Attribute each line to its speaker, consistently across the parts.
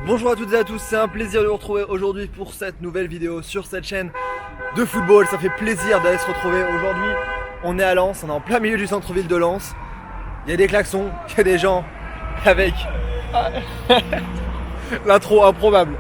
Speaker 1: Bonjour à toutes et à tous, c'est un plaisir de vous retrouver aujourd'hui pour cette nouvelle vidéo sur cette chaîne de football. Ça fait plaisir d'aller se retrouver aujourd'hui. On est à Lens, on est en plein milieu du centre-ville de Lens. Il y a des klaxons, il y a des gens avec l'intro improbable.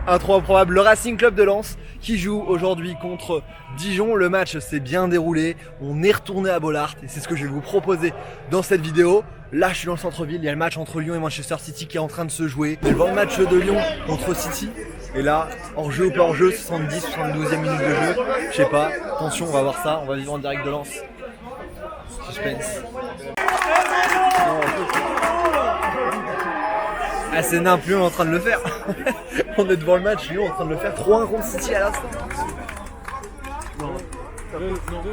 Speaker 1: Le Racing Club de Lens qui joue aujourd'hui contre Dijon. Le match s'est bien déroulé, on est retourné à Bollaert et c'est ce que je vais vous proposer dans cette vidéo. Là je suis dans le centre-ville, il y a le match entre Lyon et Manchester City qui est en train de se jouer. On est devant le match de Lyon contre City. Et là, hors jeu ou pas hors jeu, 70, 72e minute de jeu, je sais pas. Attention, on va voir ça, on va vivre en direct de Lens. Suspense. Ah c'est nimp, Lyon est en train de le faire. On est devant le match, Lyon est en train de le faire. 3-1 contre City à l'instant.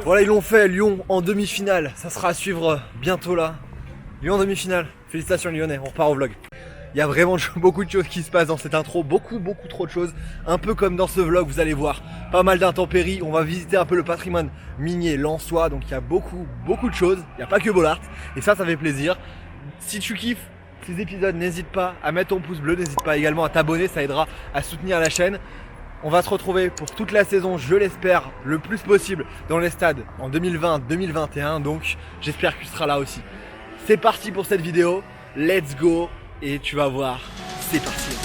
Speaker 1: Voilà, ils l'ont fait, Lyon en demi-finale. Ça sera à suivre bientôt là. Lyon en demi-finale. Félicitations Lyonnais, on repart au vlog. Il y a vraiment beaucoup de choses qui se passent dans cette intro, beaucoup trop de choses. Un peu comme dans ce vlog, vous allez voir pas mal d'intempéries. On va visiter un peu le patrimoine minier lensois, donc il y a beaucoup de choses. Il n'y a pas que Bollaert, et ça fait plaisir. Si tu kiffes ces épisodes, n'hésite pas à mettre ton pouce bleu, n'hésite pas également à t'abonner, ça aidera à soutenir la chaîne. On va se retrouver pour toute la saison, je l'espère, le plus possible dans les stades en 2020-2021, donc j'espère que tu seras là aussi. C'est parti pour cette vidéo, let's go, et tu vas voir, c'est parti.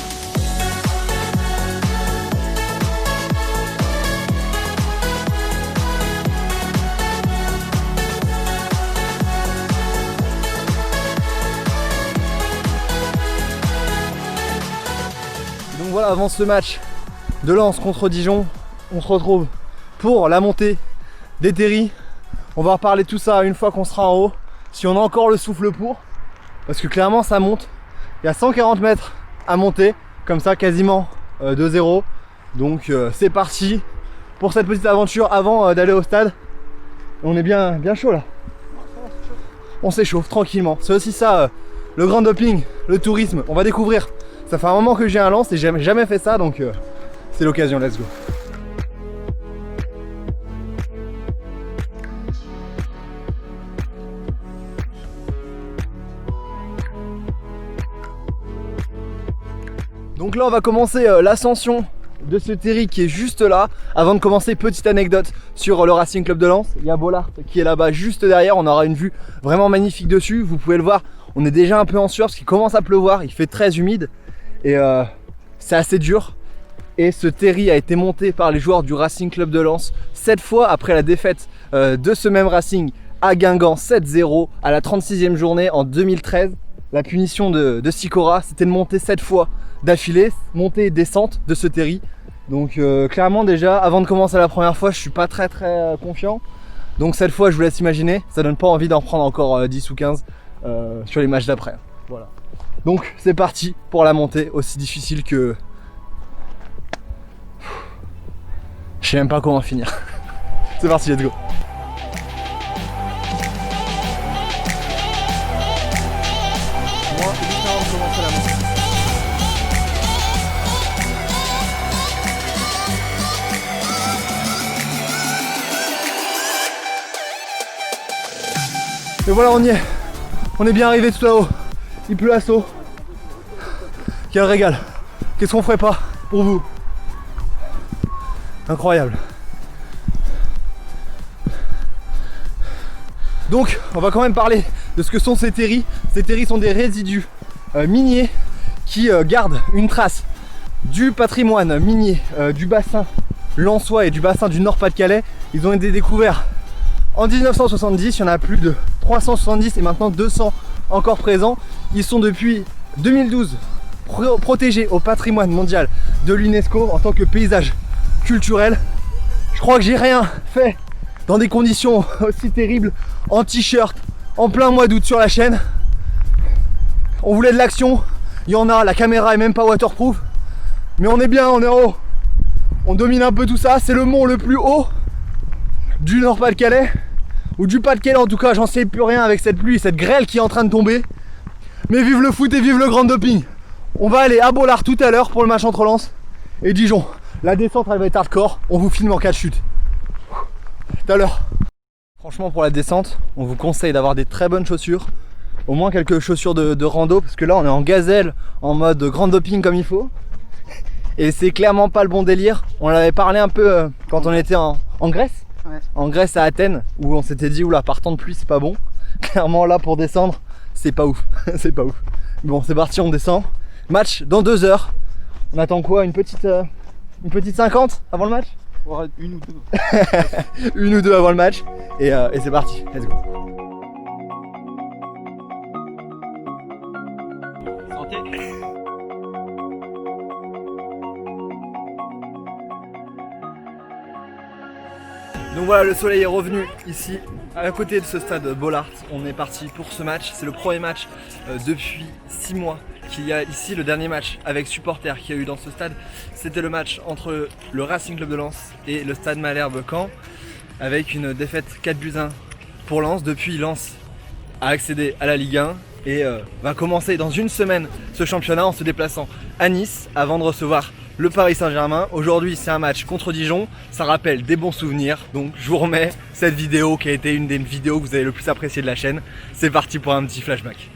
Speaker 1: Donc voilà, avant ce match de Lens contre Dijon, on se retrouve pour la montée des terris. On va reparler de tout ça une fois qu'on sera en haut, si on a encore le souffle pour, parce que clairement ça monte. Il y a 140 mètres à monter, comme ça quasiment de zéro. Donc c'est parti pour cette petite aventure avant d'aller au stade. On est bien chaud là. On s'échauffe tranquillement. C'est aussi ça le grand doping, le tourisme. On va découvrir. Ça fait un moment que j'ai un Lens et j'ai jamais fait ça, donc c'est l'occasion, let's go. Donc là on va commencer l'ascension de ce terri qui est juste là. Avant de commencer, petite anecdote sur le Racing Club de Lens. Il y a Bollaert qui est là-bas juste derrière, on aura une vue vraiment magnifique dessus. Vous pouvez le voir, on est déjà un peu en sueur parce qu'il commence à pleuvoir, il fait très humide et c'est assez dur. Et ce terri a été monté par les joueurs du Racing Club de Lens 7 fois après la défaite de ce même Racing à Guingamp 7-0 à la 36e journée en 2013. La punition de Sicora, c'était de monter 7 fois d'affilée, montée et descente de ce terri. Donc clairement déjà, avant de commencer la première fois, je suis pas très confiant. Donc cette fois, je vous laisse imaginer, ça donne pas envie d'en prendre encore 10 ou 15 sur les matchs d'après. Voilà. Donc c'est parti pour la montée, aussi difficile que... Je sais même pas comment finir. C'est parti, let's go. Et voilà, on y est. On est bien arrivé tout là-haut. Il pleut à saut. Quel régal. Qu'est-ce qu'on ferait pas pour vous? Incroyable. Donc, on va quand même parler de ce que sont ces terris. Ces terris sont des résidus miniers qui gardent une trace du patrimoine minier du bassin lensois et du bassin du Nord-Pas-de-Calais. Ils ont été découverts en 1970, il y en a plus de 370 et maintenant 200 encore présents. Ils sont depuis 2012 protégés au patrimoine mondial de l'UNESCO en tant que paysage culturel. Je crois que j'ai rien fait dans des conditions aussi terribles, en t-shirt, en plein mois d'août sur la chaîne. On voulait de l'action, il y en a, la caméra est même pas waterproof, mais on est bien, on est en haut. On domine un peu tout ça, c'est le mont le plus haut du Nord-Pas-de-Calais, ou du Pas-de-Calais en tout cas, j'en sais plus rien avec cette pluie, cette grêle qui est en train de tomber. Mais vive le foot et vive le grand doping. On va aller à Bollaert tout à l'heure pour le match entre Lens et Dijon. La descente elle va être hardcore, on vous filme en cas de chute. Tout à l'heure. Franchement pour la descente, on vous conseille d'avoir des très bonnes chaussures. au moins quelques chaussures de rando, parce que là on est en gazelle, en mode grand doping comme il faut. Et c'est clairement pas le bon délire. On l'avait parlé un peu quand on était en Grèce. Ouais. En Grèce à Athènes, où on s'était dit oula, par temps de pluie c'est pas bon. Clairement là pour descendre, c'est pas ouf. C'est pas ouf. Bon, c'est parti, on descend. Match dans 2 heures. On attend quoi, une petite 50 avant le match?
Speaker 2: Une ou deux.
Speaker 1: Une ou deux avant le match. Et c'est parti, let's go.
Speaker 2: Santé.
Speaker 1: Donc voilà, le soleil est revenu ici, à côté de ce stade Bollaert. On est parti pour ce match. C'est le premier match depuis 6 mois qu'il y a ici. Le dernier match avec supporters qu'il y a eu dans ce stade, c'était le match entre le Racing Club de Lens et le Stade Malherbe Caen, avec une défaite 4-1 pour Lens. Depuis, Lens a accédé à la Ligue 1 et va commencer dans une semaine ce championnat en se déplaçant à Nice avant de recevoir le Paris Saint-Germain. Aujourd'hui c'est un match contre Dijon, ça rappelle des bons souvenirs, donc je vous remets cette vidéo qui a été une des vidéos que vous avez le plus apprécié de la chaîne. C'est parti pour un petit flashback.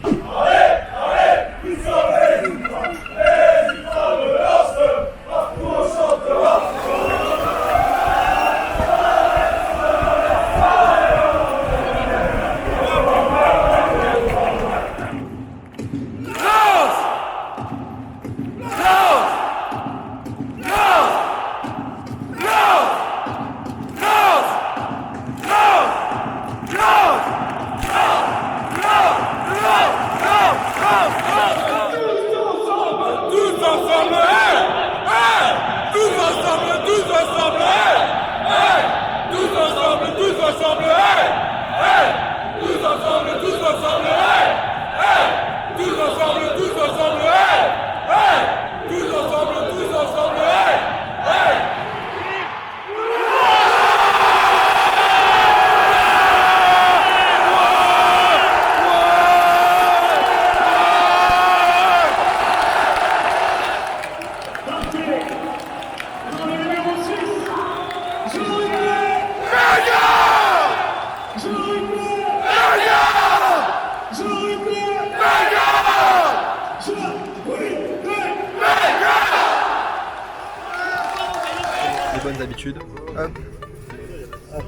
Speaker 1: Les bonnes habitudes. Hop. Hop.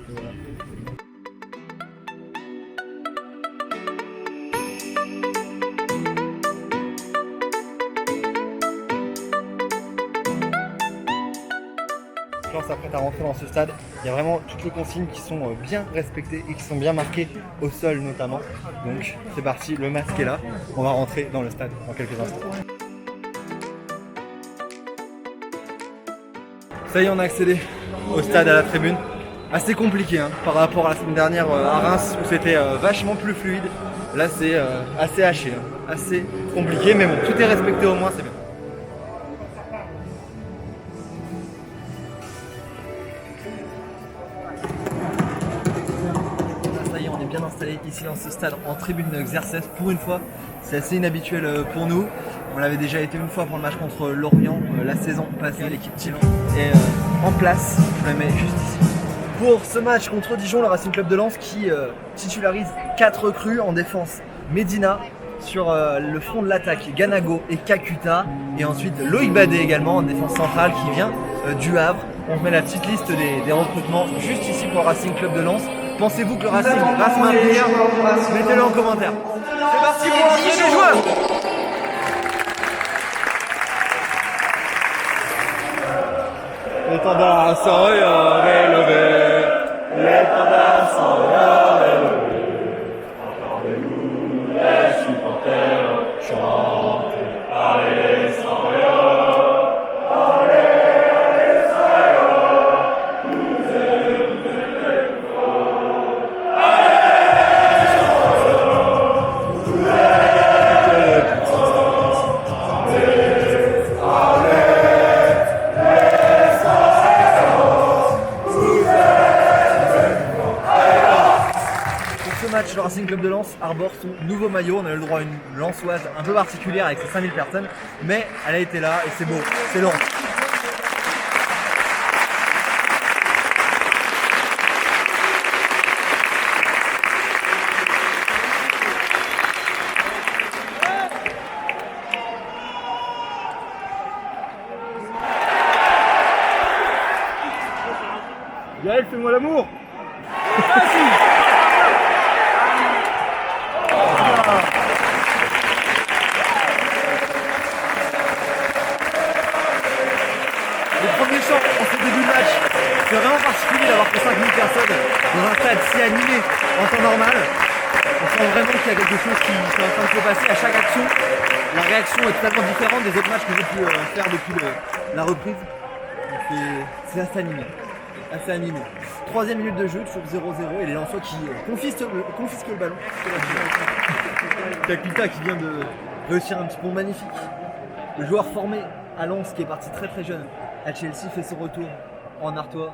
Speaker 1: Voilà. Je s'apprête à rentrer dans ce stade. Il y a vraiment toutes les consignes qui sont bien respectées et qui sont bien marquées au sol notamment. Donc c'est parti, le masque est là. On va rentrer dans le stade dans quelques instants. Ça y est, on a accédé au stade, à la tribune. Assez compliqué hein, par rapport à la semaine dernière à Reims où c'était vachement plus fluide. Là c'est assez haché, hein, assez compliqué, mais bon, tout est respecté au moins, c'est bien. Ça y est, on est bien installé ici dans ce stade en tribune de Xerxes pour une fois. C'est assez inhabituel pour nous. On l'avait déjà été une fois pour le match contre Lorient la saison passée, l'équipe Dijon est en place. Je le mets juste ici. Pour ce match contre Dijon, le Racing Club de Lens qui titularise 4 recrues en défense. Medina, sur le front de l'attaque, Ganago et Kakuta. Et ensuite Loïc Badé également en défense centrale qui vient du Havre. On met la petite liste des recrutements juste ici pour le Racing Club de Lens. Pensez-vous que le Racing va se maintenir? Mettez-le en commentaire. C'est parti pour entrer les joueurs. L'étendard sont relevés, l'étendard sont relevés. Entendez-vous les supporters chanter, allez sans rien, allez sans rien, nous écoutez fort, allez sans rien, nous écoutez fort, allez. Le Racing Club de Lens arbore son nouveau maillot. On a eu le droit à une lensoise un peu particulière avec ses 5000 personnes, mais elle a été là et c'est beau, c'est Lens. Gaël, fais-moi l'amour. Le premier chant en ce début de match, c'est vraiment particulier d'avoir que 5000 personnes dans un stade si animé en temps normal. On sent vraiment qu'il y a quelque chose qui est en train de se passer à chaque action. La réaction est totalement différente des autres matchs que j'ai pu faire depuis la reprise. C'est assez animé. Assez animé. Troisième minute de jeu, toujours 0-0 et les Lensois qui confisquent le ballon. Kakuta qui vient de réussir un petit pont magnifique. Le joueur formé à Lens qui est parti très très jeune à Chelsea fait son retour en Artois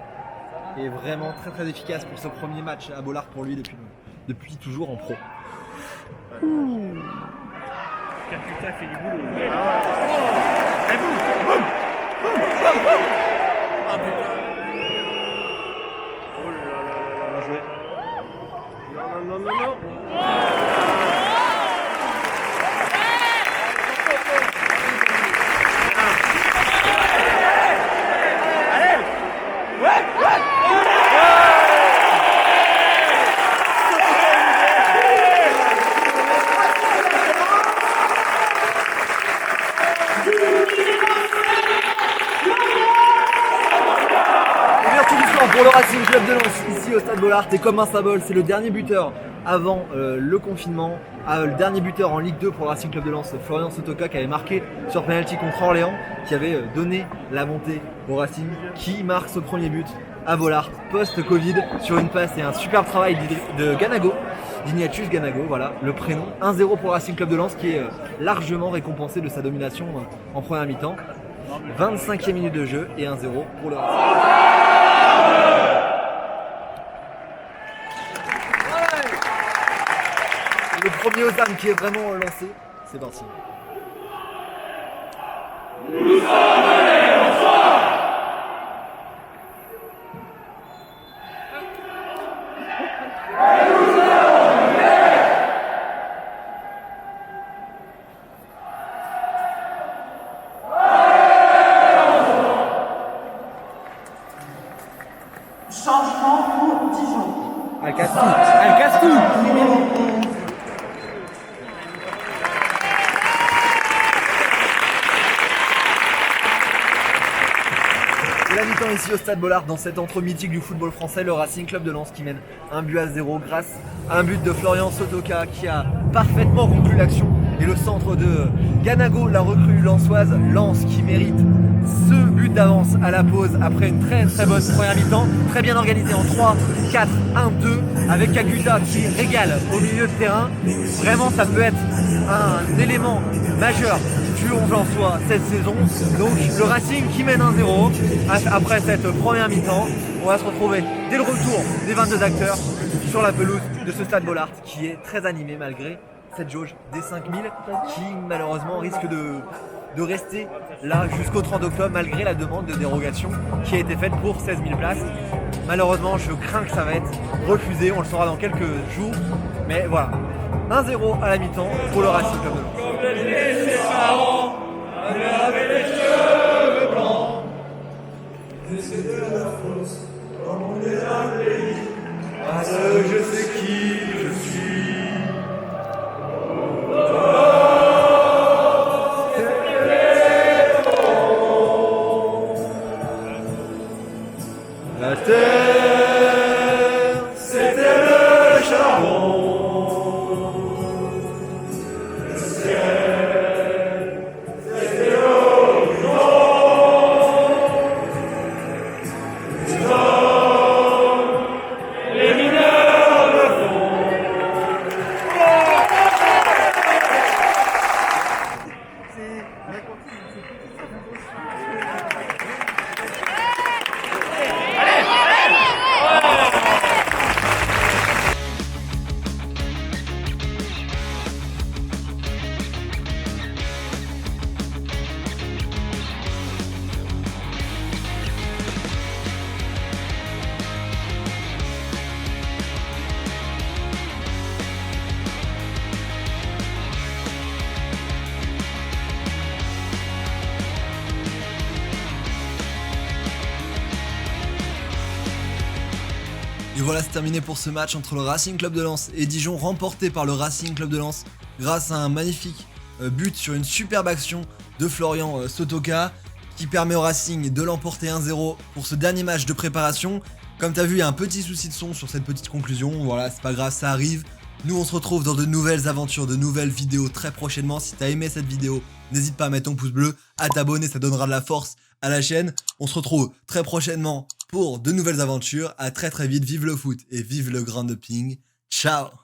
Speaker 1: et vraiment très très efficace pour ce premier match à Bollaert pour lui depuis toujours en pro.
Speaker 3: Kakuta fait du boulot. Oh là là là, bien joué. Non.
Speaker 1: Ouverture du score pour le Racing Club de Lens ici au Stade Bollaert et comme un symbole, c'est le dernier buteur avant le confinement, le dernier buteur en Ligue 2 pour le Racing Club de Lens, Florian Sotoka qui avait marqué sur penalty contre Orléans, qui avait donné la montée au Racing, qui marque ce premier but à Bollaert post-Covid sur une passe et un superbe travail de Ganago, d'Ignatius Ganago, voilà le prénom. 1-0 pour le Racing Club de Lens qui est largement récompensé de sa domination en première mi-temps. 25e minute de jeu et 1-0 pour le Racing. Le premier Ozan qui est vraiment lancé, c'est parti.
Speaker 4: Changement pour Dijon.
Speaker 1: Alcastou. C'est la mi-temps ici au Stade Bollaert dans cet entre mythique du football français, le Racing Club de Lens qui mène 1-0 grâce à un but de Florian Sotoka qui a parfaitement conclu l'action et le centre de Ganago, la recrue lensoise. Lens qui mérite ce but d'avance à la pause après une très très bonne première mi-temps, très bien organisée en 3, 4, 1, 2 avec Kakuta qui régale au milieu de terrain. Vraiment ça peut être un élément majeur du 11 lensois cette saison. Donc le Racing qui mène 1-0 après cette première mi-temps. On va se retrouver dès le retour des 22 acteurs sur la pelouse de ce Stade Bollaert qui est très animé malgré cette jauge des 5000 qui malheureusement risque de rester là jusqu'au 30 octobre malgré la demande de dérogation qui a été faite pour 16 000 places. Malheureusement, je crains que ça va être refusé, on le saura dans quelques jours. Mais voilà, 1-0 à la mi-temps pour le Racing Club de Lens. Je sais qui je suis. La terre, c'était le charbon. Le ciel, c'était l'horizon. Les hommes, les mineurs le font.
Speaker 5: voilà, c'est terminé pour ce match entre le Racing Club de Lens et Dijon, remporté par le Racing Club de Lens grâce à un magnifique but sur une superbe action de Florian Sotoka qui permet au Racing de l'emporter 1-0 pour ce dernier match de préparation. Comme t'as vu, il y a un petit souci de son sur cette petite conclusion, voilà, c'est pas grave, ça arrive. Nous on se retrouve dans de nouvelles aventures, de nouvelles vidéos très prochainement. Si t'as aimé cette vidéo, n'hésite pas à mettre ton pouce bleu, à t'abonner, ça donnera de la force à la chaîne. On se retrouve très prochainement pour de nouvelles aventures. À très vite, vive le foot et vive le grand doping. Ciao.